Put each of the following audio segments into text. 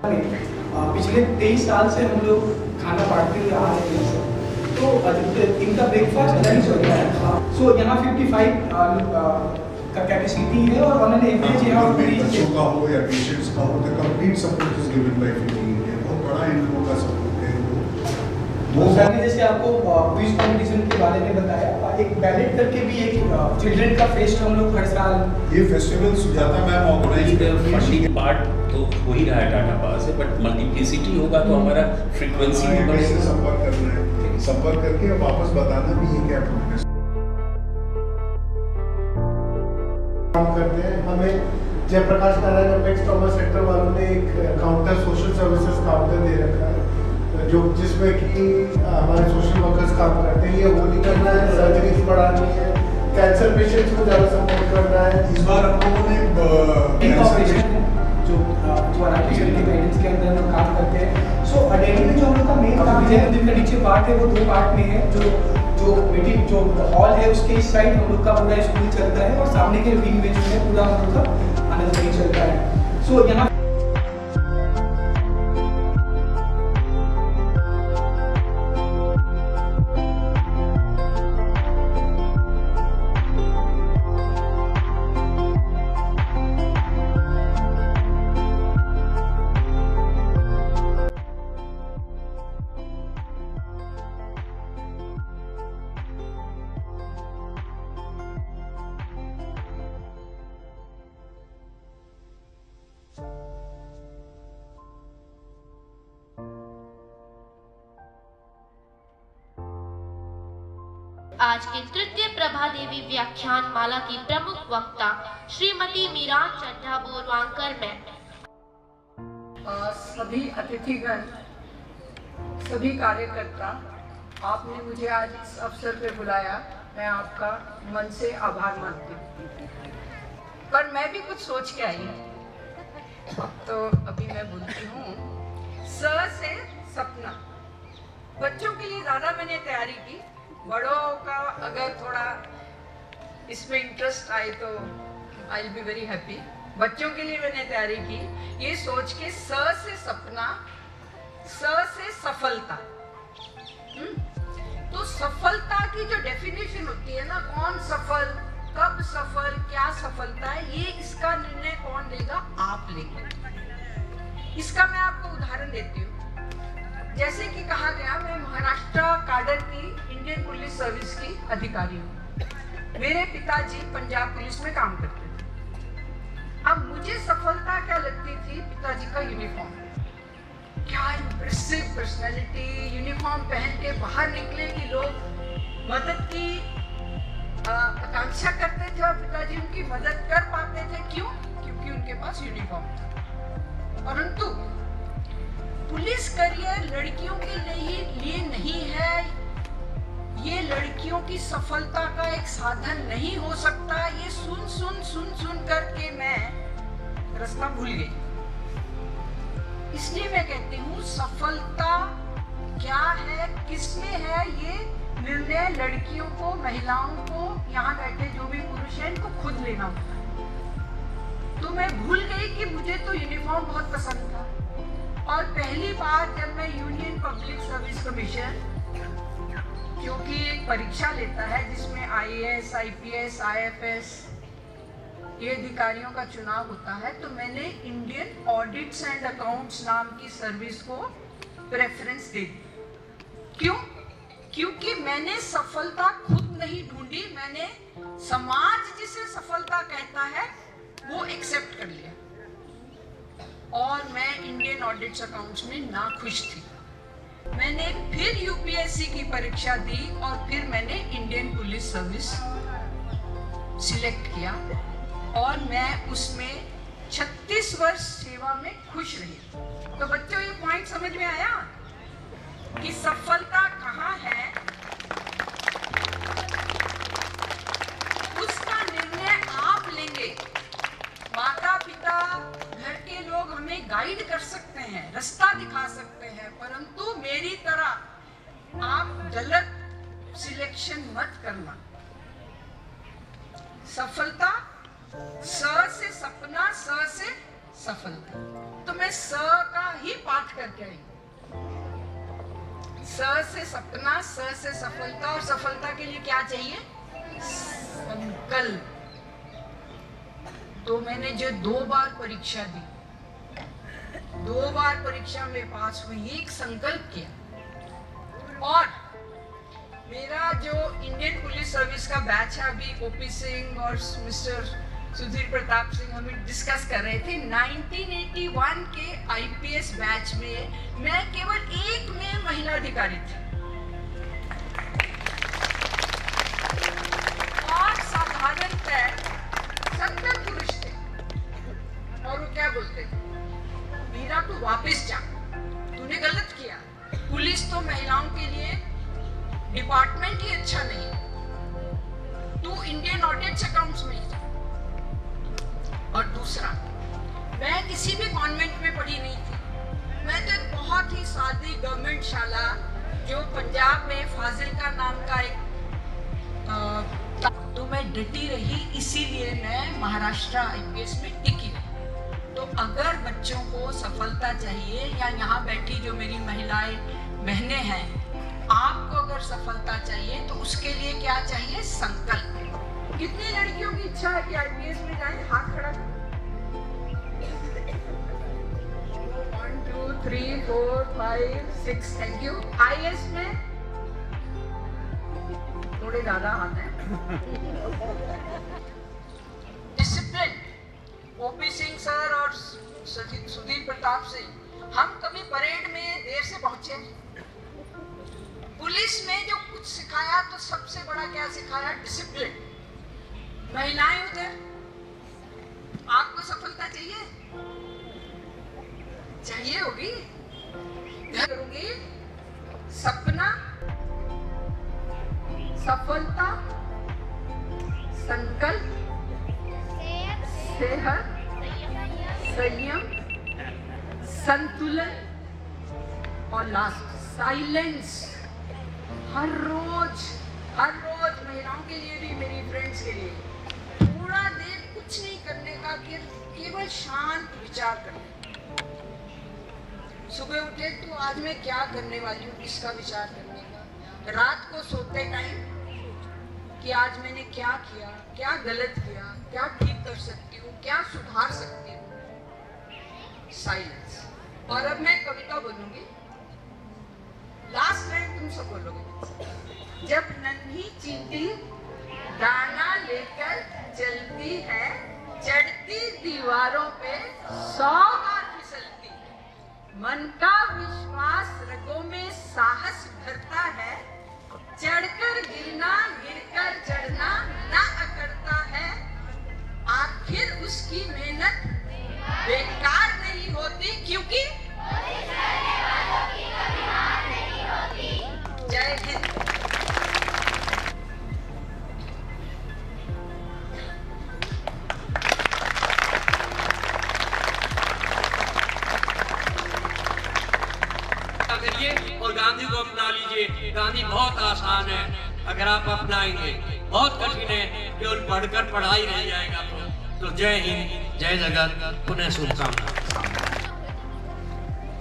पिछले 23 साल से हम लोग खाना बांटते हुए आ रहे हैं। तो इनका ब्रेकफास्ट अलग ही चल रहा है। सो यहाँ 55 का कैपेसिटी है और उन्होंने एवरेज यहाँ बच्चों का हो या पेशेंट्स का हो, तो complete support is given by fit India. बहुत बड़ा इन लोगों का सपोर्ट है। वो जैसे आपको क्विज कंपटीशन के बारे में बताया, एक बैलेट करके भी एक चिल्ड्रन का फेस्ट हम लोग हर साल ये फेस्टिवल सुजाता मैम ऑर्गेनाइज करती है। फंडिंग पार्ट तो हो ही रहा है टाटा पास से, बट मल्टीप्लिसिटी होगा तो हमारा फ्रीक्वेंसी भी बढ़ेगा। संपर्क करना है, संपर्क करके वापस बताना भी है क्या प्रोग्रेस काम करते हैं। हमें Jayaprakash Narayan apex trauma centre वालों ने एक काउंटर सोशल सर्विसेज काउंटर दे रखा है, जो जिसमें कि हमारे सोशल वर्कर्स काम करते हैं। ये होली करना है, सर्जरीज बढ़ानी है, कैंसर पेशेंट्स को ज़्यादा सपोर्ट करना है। इस बार हम लोगों ने गाइडेंस के अंदर हम काम करते हैं। सो डेली में जो हम लोग का मेन काम है, मंदिर का नीचे पार्ट है वो 2 पार्ट में है। जो हॉल है उसके इस साइड हम लोग का पूरा स्कूल चलता है और सामने के विंग में जो है पूरा हम लोग का अनदर चलता है। सो यहाँ आज के तृतीय प्रभा देवी व्याख्यान माला की प्रमुख वक्ता श्रीमती मीरान चड्ढा बोरवांकर मैम। सभी अतिथिगण, सभी कार्यकर्ता, आपने मुझे आज इस अवसर पे बुलाया, मैं आपका मन से आभार मानती हूँ। पर मैं भी कुछ सोच के आई हूँ, तो अभी मैं बोलती हूँ। स से सपना, बच्चों के लिए ज़्यादा मैंने तैयारी की, बड़ों का अगर थोड़ा इसमें इंटरेस्ट आए तो I will be very happy. बच्चों के लिए मैंने तैयारी की ये सोच के, स से सपना, स से सफलता। तो सफलता की जो डेफिनेशन होती है ना, कौन सफल, कब सफल, क्या सफलता है, ये इसका निर्णय कौन लेगा? आप लेंगे। इसका मैं आपको उदाहरण देती हूँ। जैसे कि कहा गया, मैं महाराष्ट्र काडर की इंडियन पुलिस सर्विस की अधिकारी हूँ। मेरे पिताजी पंजाब पुलिस में काम करते थे। अब मुझे सफलता क्या लगती थी? पिताजी का यूनिफॉर्म। क्या इम्प्रेसिव पर्सनैलिटी, यूनिफॉर्म पहन के बाहर निकले कि लोग मदद की आकांक्षा करते थे और पिताजी उनकी मदद कर पाते थे। क्यों? क्योंकि उनके पास यूनिफॉर्म था। परंतु पुलिस करियर लड़कियों के लिए नहीं है, ये लड़कियों की सफलता का एक साधन नहीं हो सकता। ये सुन करके मैं रास्ता भूल गई। इसलिए मैं कहती हूँ, सफलता क्या है, किसमें है, ये निर्णय लड़कियों को, महिलाओं को, यहाँ बैठे जो भी पुरुष हैं, इनको खुद लेना होता है। तो मैं भूल गई कि मुझे तो यूनिफॉर्म बहुत पसंद था। और पहली बार जब मैं यूनियन पब्लिक सर्विस कमीशन, क्योंकि एक परीक्षा लेता है जिसमें IAS, IPS, IFS ये अधिकारियों का चुनाव होता है, तो मैंने इंडियन ऑडिट्स एंड अकाउंट्स नाम की सर्विस को प्रेफरेंस दे दी। क्यों? क्योंकि मैंने सफलता खुद नहीं ढूंढी, मैंने समाज जिसे सफलता कहता है वो एक्सेप्ट कर लिया। और मैं इंडियन ऑडिट्स अकाउंट्स में नाखुश थी। मैंने फिर UPSC की परीक्षा दी और फिर मैंने इंडियन पुलिस सर्विस सिलेक्ट किया और मैं उसमें 36 वर्ष सेवा में खुश रही। तो बच्चों, ये पॉइंट समझ में आया कि सफलता कहाँ है? उसका निर्णय आप लेंगे। माता पिता, घर के लोग हमें गाइड कर सकते हैं, रास्ता दिखा सकते हैं, परंतु मेरी तरह आप गलत सिलेक्शन मत करना। सफलता स से सपना, स से सफलता। तो मैं स का ही पाठ करके आई। स से सपना, स से सफलता, और सफलता के लिए क्या चाहिए? संकल्प। तो मैंने जो 2 बार परीक्षा दी, 2 बार परीक्षा में पास हुई, एक संकल्प किया। और मेरा जो इंडियन पुलिस सर्विस का बैच है, अभी ओपी सिंह और मिस्टर सुधीर प्रताप सिंह हम डिस्कस कर रहे थे, 1981 के आईपीएस बैच में मैं केवल एक में महिला अधिकारी थी। और साधारणतः 70 पुरुष थे। और वो क्या बोलते थे? मीरा तू वापस जा, तूने गलत किया। पुलिस तो महिलाओं के लिए डिपार्टमेंट ही अच्छा नहीं है, तू इंडियन ऑडिट अकाउंट्स में ही जा। और दूसरा, मैं किसी भी कॉन्वेंट में पढ़ी नहीं थी। मैं तो एक बहुत ही सादी गवर्नमेंट शाला, जो पंजाब में फाजिलका नाम का एक तो मैं डटी रही, इसीलिए मैं महाराष्ट्र आईपीएस में टिकी रही। तो अगर बच्चों को सफलता चाहिए, या यहाँ बैठी जो मेरी महिलाएं बहनें हैं, आपको अगर सफलता चाहिए तो उसके लिए क्या चाहिए? संकल्प। कितनी लड़कियों की इच्छा है कि आईपीएस में जाएं? हाथ खड़ा करो। 1 2 3 4 5 6, थैंक यू। आईएएस में थोड़े ज्यादा हाथ हैं। डिसिप्लिन, ओपी सिंह सर और सुधीर प्रताप सिंह, हम कभी परेड में देर से पहुंचे। पुलिस में जो कुछ सिखाया, तो सबसे बड़ा क्या सिखाया? डिसिप्लिन। महिलाएं उधर, आपको सफलता चाहिए? चाहिए होगी। क्या करूंगी? सपना, सफलता, संकल्प, सेहत, संयम, संतुलन, और लास्ट साइलेंस। हर रोज महिलाओं के लिए भी, मेरी फ्रेंड्स के लिए, थोड़ा देर कुछ नहीं करने का, केवल शांत विचार करने। सुबह उठे तो आज मैं क्या करने वाली हूँ, इसका विचार करने का। रात को सोते टाइम कि आज मैंने क्या किया, क्या गलत किया, क्या ठीक कर सकती हूँ, क्या सुधार सकती हूँ। साइलेंस। और अब मैं कविता बोलूंगी, लास्ट टाइम तुम सब बोलोगे। जब नन्ही चींटी दाना लेकर चलती है, चढ़ती दीवारों पे 100 बार फिसलती है। मन का विश्वास रगों में साहस भरता है, चढ़कर गिरना, गिरकर चढ़ना ना अकड़ता है। आखिर उसकी मेहनत बेकार नहीं होती, क्योंकि जय हिंद। और गांधी को अपना लीजिए। गांधी बहुत आसान है अगर आप अपनाएंगे, बहुत कठिन है केवल पढ़कर पढ़ाई रह जाएगा। तो जय हिंद, जय जगत, पुनः शुभकामनाएं।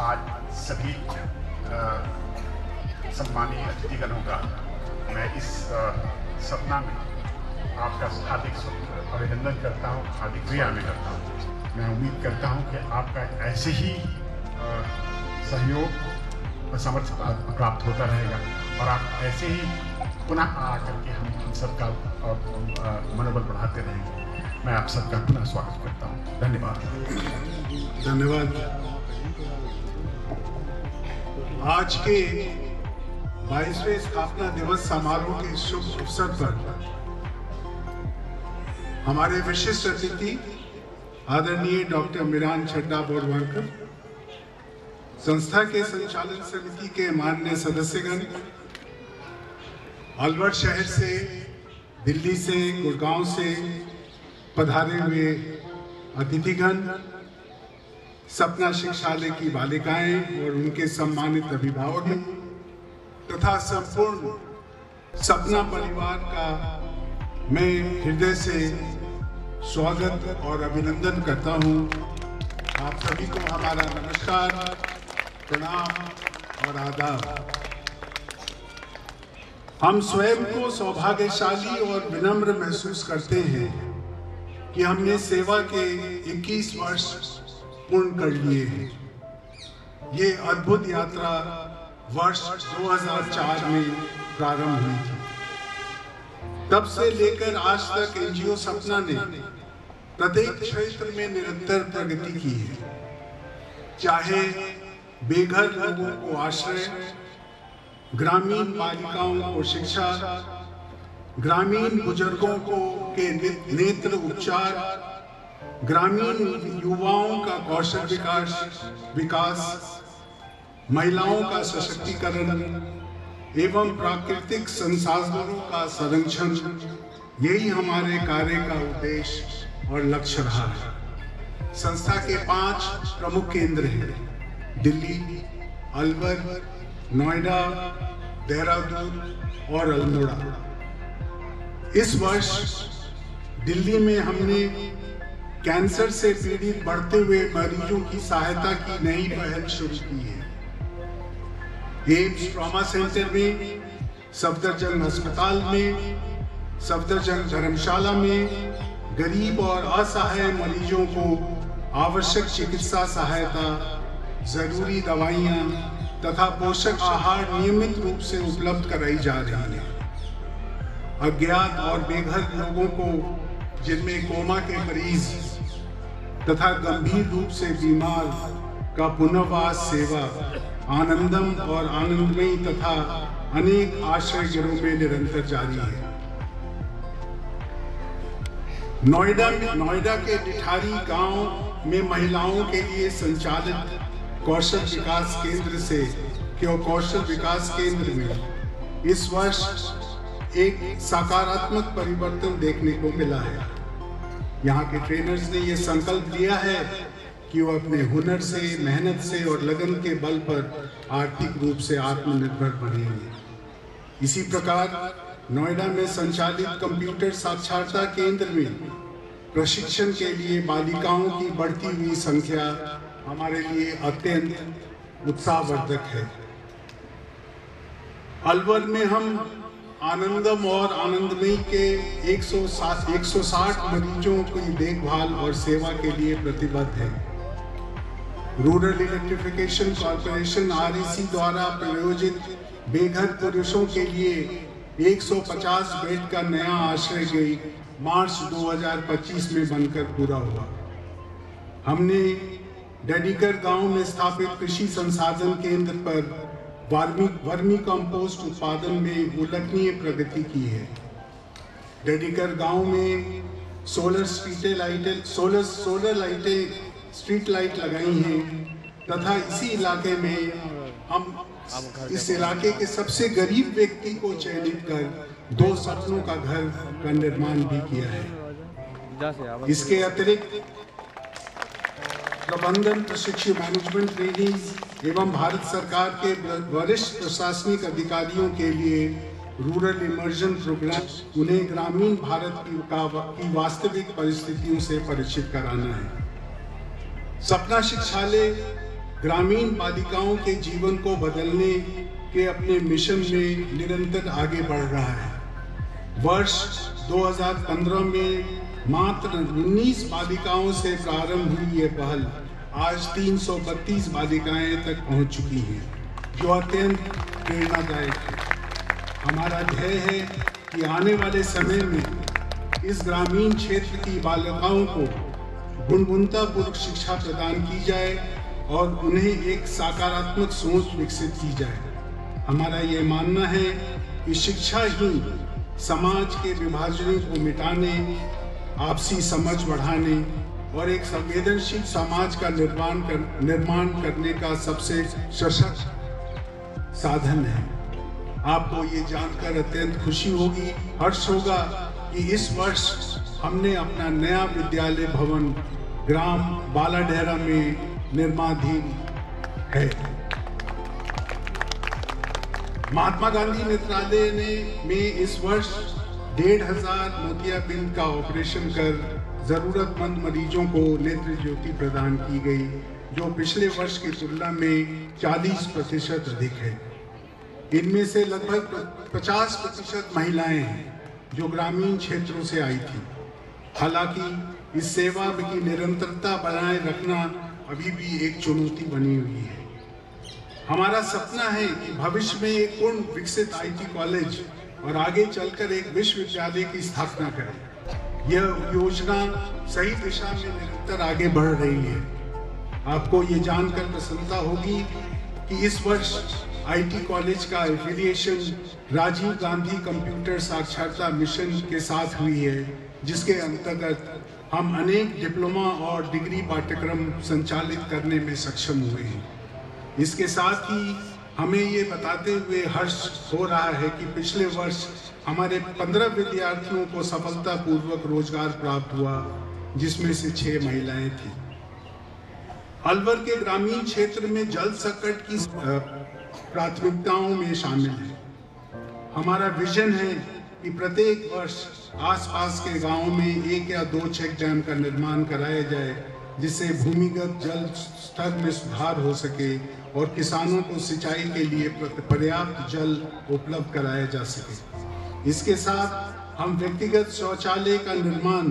आज सभी सम्मानीय अतिथिगणों का मैं इस सपना में आपका हार्दिक अभिनंदन करता हूँ, हार्दिक क्रियान्वित करता हूँ। मैं उम्मीद करता हूँ कि आपका ऐसे ही सहयोग और समर्थन प्राप्त होता रहेगा, और आप ऐसे ही पुनः आकर के हम सबका मनोबल बढ़ाते रहेंगे। मैं आप सबका पुनः स्वागत करता हूँ। धन्यवाद। धन्यवाद। आज के 22वें स्थापना दिवस समारोह के शुभ अवसर पर हमारे विशिष्ट अतिथि आदरणीय डॉक्टर मीरान चड्ढा बोरवानकर, संस्था के संचालन समिति के माननीय सदस्यगण, अलवर शहर से, दिल्ली से, गुड़गांव से पधारे हुए अतिथिगण, सपना शिक्षालय की बालिकाएं और उनके सम्मानित अभिभावक तथा संपूर्ण सपना परिवार का मैं हृदय से स्वागत और अभिनंदन करता हूं। आप सभी को हमारा नमस्कार, प्रणाम और आदाब। हम स्वयं को सौभाग्यशाली और विनम्र महसूस करते हैं कि हमने सेवा के 21 वर्ष पूर्ण कर लिए हैं। ये अद्भुत यात्रा वर्ष 2004 में प्रारंभ हुई थी। तब से लेकर आज तक एनजीओ सपना ने प्रत्येक क्षेत्र में निरंतर प्रगति की है, चाहे बेघर लोगों को आश्रय, ग्रामीण बालिकाओं को शिक्षा, ग्रामीण बुजुर्गों को के नेत्र उपचार, ग्रामीण युवाओं का कौशल विकास, महिलाओं का सशक्तिकरण एवं प्राकृतिक संसाधनों का संरक्षण, यही हमारे कार्य का उद्देश्य और लक्ष्य रहा है। संस्था के 5 प्रमुख केंद्र हैं: दिल्ली, अलवर, नोएडा, देहरादून और अल्मोड़ा। इस वर्ष दिल्ली में हमने कैंसर से पीड़ित बढ़ते हुए मरीजों की सहायता की नई पहल शुरू की है। एम्स ट्रॉमा सेंटर में, सफदरजंग अस्पताल में, सफदरजंग धर्मशाला में गरीब और असहाय मरीजों को आवश्यक चिकित्सा सहायता, जरूरी दवाइयां तथा पोषक आहार नियमित रूप से उपलब्ध कराई जा रही है। अज्ञात और बेघर लोगों को, जिनमें कोमा के मरीज तथा गंभीर रूप से बीमार, का पुनर्वास सेवा आनंदम और आनंदमयी तथा अनेक आश्रय गृहों में निरंतर जारी है। नोएडा के डिठारी गांव में महिलाओं के लिए संचालित कौशल विकास केंद्र में इस वर्ष एक सकारात्मक परिवर्तन देखने को मिला है। यहाँ के ट्रेनर्स ने ये संकल्प लिया है कि वो अपने हुनर से, मेहनत से और लगन के बल पर आर्थिक रूप से आत्मनिर्भर बनेंगे। इसी प्रकार नोएडा में संचालित कंप्यूटर साक्षरता केंद्र में प्रशिक्षण के लिए बालिकाओं की बढ़ती हुई संख्या हमारे लिए अत्यंत उत्साहवर्धक है। अलवर में हम आनंदम और आनंदमयी के 160 मरीजों की देखभाल और सेवा के लिए प्रतिबद्ध हैं। रूरल इलेक्ट्रिफिकेशन कॉर्पोरेशन REC द्वारा प्रायोजित बेघर पुरुषों के लिए 150 बेड का नया आश्रय गृह मार्च 2025 में बनकर पूरा हुआ। हमने डेडीकर गांव में स्थापित कृषि संसाधन केंद्र पर वर्मी कंपोस्ट उत्पादन में उल्लेखनीय प्रगति की है। डेडीकर गांव में सोलर स्ट्रीट लाइट लगाई हैं तथा इसी इलाके में हम इस इलाके के सबसे गरीब व्यक्ति को चयनित कर 2 सपनों का घर का निर्माण भी किया है। इसके अतिरिक्त प्रबंधन प्रशिक्षु मैनेजमेंट ट्रेनीज एवं भारत सरकार के वरिष्ठ प्रशासनिक अधिकारियों के लिए रूरल इमर्जन प्रोग्राम उन्हें ग्रामीण भारत की वास्तविक परिस्थितियों से परिचित कराना है। सपना शिक्षालय ग्रामीण बालिकाओं के जीवन को बदलने के अपने मिशन में निरंतर आगे बढ़ रहा है। वर्ष 2015 में मात्र 19 बालिकाओं से प्रारंभ हुई ये पहल आज 332 बालिकाएं तक पहुंच चुकी हैं, जो अत्यंत प्रेरणादायक है। हमारा ध्येय है कि आने वाले समय में इस ग्रामीण क्षेत्र की बालिकाओं को गुणवत्तापूर्ण शिक्षा प्रदान की जाए और उन्हें एक सकारात्मक सोच विकसित की जाए। हमारा ये मानना है कि शिक्षा ही समाज के विभाजनों को मिटाने, आपसी समझ बढ़ाने और एक संवेदनशील समाज का निर्माण करने का सबसे सशक्त साधन है। आपको ये जानकर अत्यंत खुशी होगी, हर्ष होगा कि इस वर्ष हमने अपना नया विद्यालय भवन ग्राम बालाडेहरा में निर्माणाधीन है। महात्मा गांधी नेत्रालय में इस वर्ष 1500 मोतियाबिंद का ऑपरेशन कर जरूरतमंद मरीजों को नेत्र ज्योति प्रदान की गई, जो पिछले वर्ष की तुलना में 40% अधिक है। इनमें से लगभग 50% महिलाएं हैं जो ग्रामीण क्षेत्रों से आई थी। हालांकि इस सेवा की निरंतरता बनाए रखना अभी भी एक चुनौती बनी हुई है। हमारा सपना है कि भविष्य में एक पूर्ण विकसित IT कॉलेज और आगे चलकर एक विश्वविद्यालय की स्थापना करें। यह योजना सही दिशा में निरंतर आगे बढ़ रही है। आपको ये जानकर प्रसन्नता होगी कि इस वर्ष IT कॉलेज का एफिलिएशन राजीव गांधी कंप्यूटर साक्षरता मिशन के साथ हुई है, जिसके अंतर्गत हम अनेक डिप्लोमा और डिग्री पाठ्यक्रम संचालित करने में सक्षम हुए हैं। इसके साथ ही हमें ये बताते हुए हर्ष हो रहा है कि पिछले वर्ष हमारे 15 विद्यार्थियों को सफलतापूर्वक रोजगार प्राप्त हुआ, जिसमें से 6 महिलाएं थीं। अलवर के ग्रामीण क्षेत्र में जल संकट की प्राथमिकताओं में शामिल है। हमारा विजन है कि प्रत्येक वर्ष आसपास के गांवों में 1 या 2 चेक डैम का निर्माण कराया जाए, जिससे भूमिगत जल स्तर में सुधार हो सके और किसानों को सिंचाई के लिए पर्याप्त जल उपलब्ध कराया जा सके। इसके साथ हम व्यक्तिगत शौचालय का निर्माण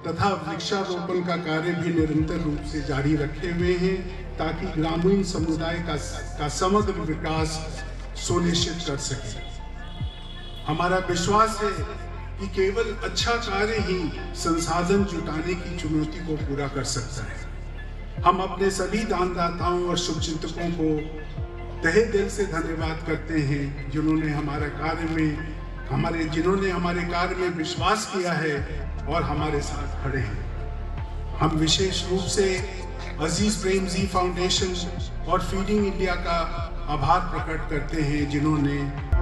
तथा वृक्षारोपण का कार्य भी निरंतर रूप से जारी रखे हुए हैं, ताकि ग्रामीण समुदाय का समग्र विकास सुनिश्चित कर सके। हमारा विश्वास है कि केवल अच्छा कार्य ही संसाधन जुटाने की चुनौती को पूरा कर सकता है। हम अपने सभी दानदाताओं और शुभचिंतकों को तहे दिल से धन्यवाद करते हैं, जिन्होंने हमारे कार्य में विश्वास किया है और हमारे साथ खड़े हैं। हम विशेष रूप से अजीज प्रेमजी फाउंडेशन और फीडिंग इंडिया का आभार प्रकट करते हैं, जिन्होंने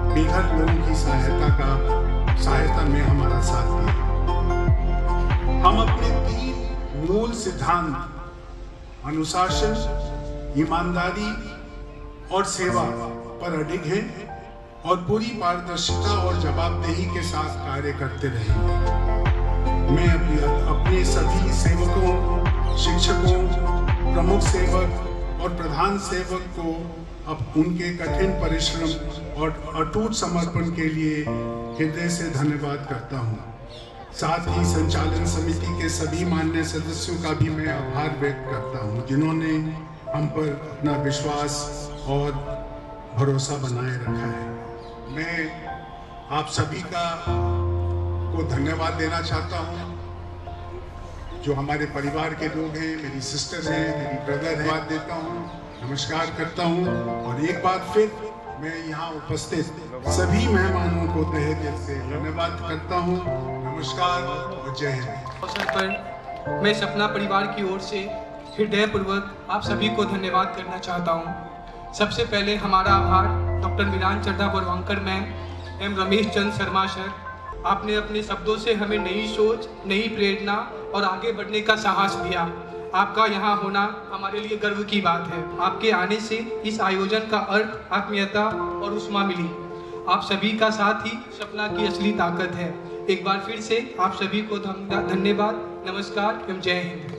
बेघर लोगों की सहायता में हमारा साथ दिया। हम अपने 3 मूल सिद्धांत अनुशासन, ईमानदारी और सेवा पर अडिग हैं और पूरी पारदर्शिता और जवाबदेही के साथ कार्य करते रहेंगे। मैं अपने सभी सेवकों, शिक्षकों, प्रमुख सेवक और प्रधान सेवक को अब उनके कठिन परिश्रम और अटूट समर्पण के लिए हृदय से धन्यवाद करता हूँ। साथ ही संचालन समिति के सभी मान्य सदस्यों का भी मैं आभार व्यक्त करता हूँ, जिन्होंने हम पर अपना विश्वास और भरोसा बनाए रखा है। मैं आप सभी को धन्यवाद देना चाहता हूँ, जो हमारे परिवार के लोग हैं, मेरी सिस्टर है, मेरी ब्रदर है, धन्यवाद देता हूँ, नमस्कार करता हूँ। और एक बार फिर मैं यहाँ उपस्थित सभी मेहमानों को तहे दिल से धन्यवाद करता हूँ। नमस्कार और जय हिंद। अवसर पर मैं सपना परिवार की ओर से हृदयपूर्वक आप सभी को धन्यवाद करना चाहता हूँ। सबसे पहले हमारा आभार डॉक्टर मीरान चड्ढा बोरवांकर मैम एवं रमेश चंद शर्मा सर। आपने अपने शब्दों से हमें नई सोच, नई प्रेरणा और आगे बढ़ने का साहस दिया। आपका यहाँ होना हमारे लिए गर्व की बात है। आपके आने से इस आयोजन का अर्थ, आत्मीयता और उष्मा मिली। आप सभी का साथ ही सपना की असली ताकत है। एक बार फिर से आप सभी को धन्यवाद, नमस्कार एवं जय हिंद।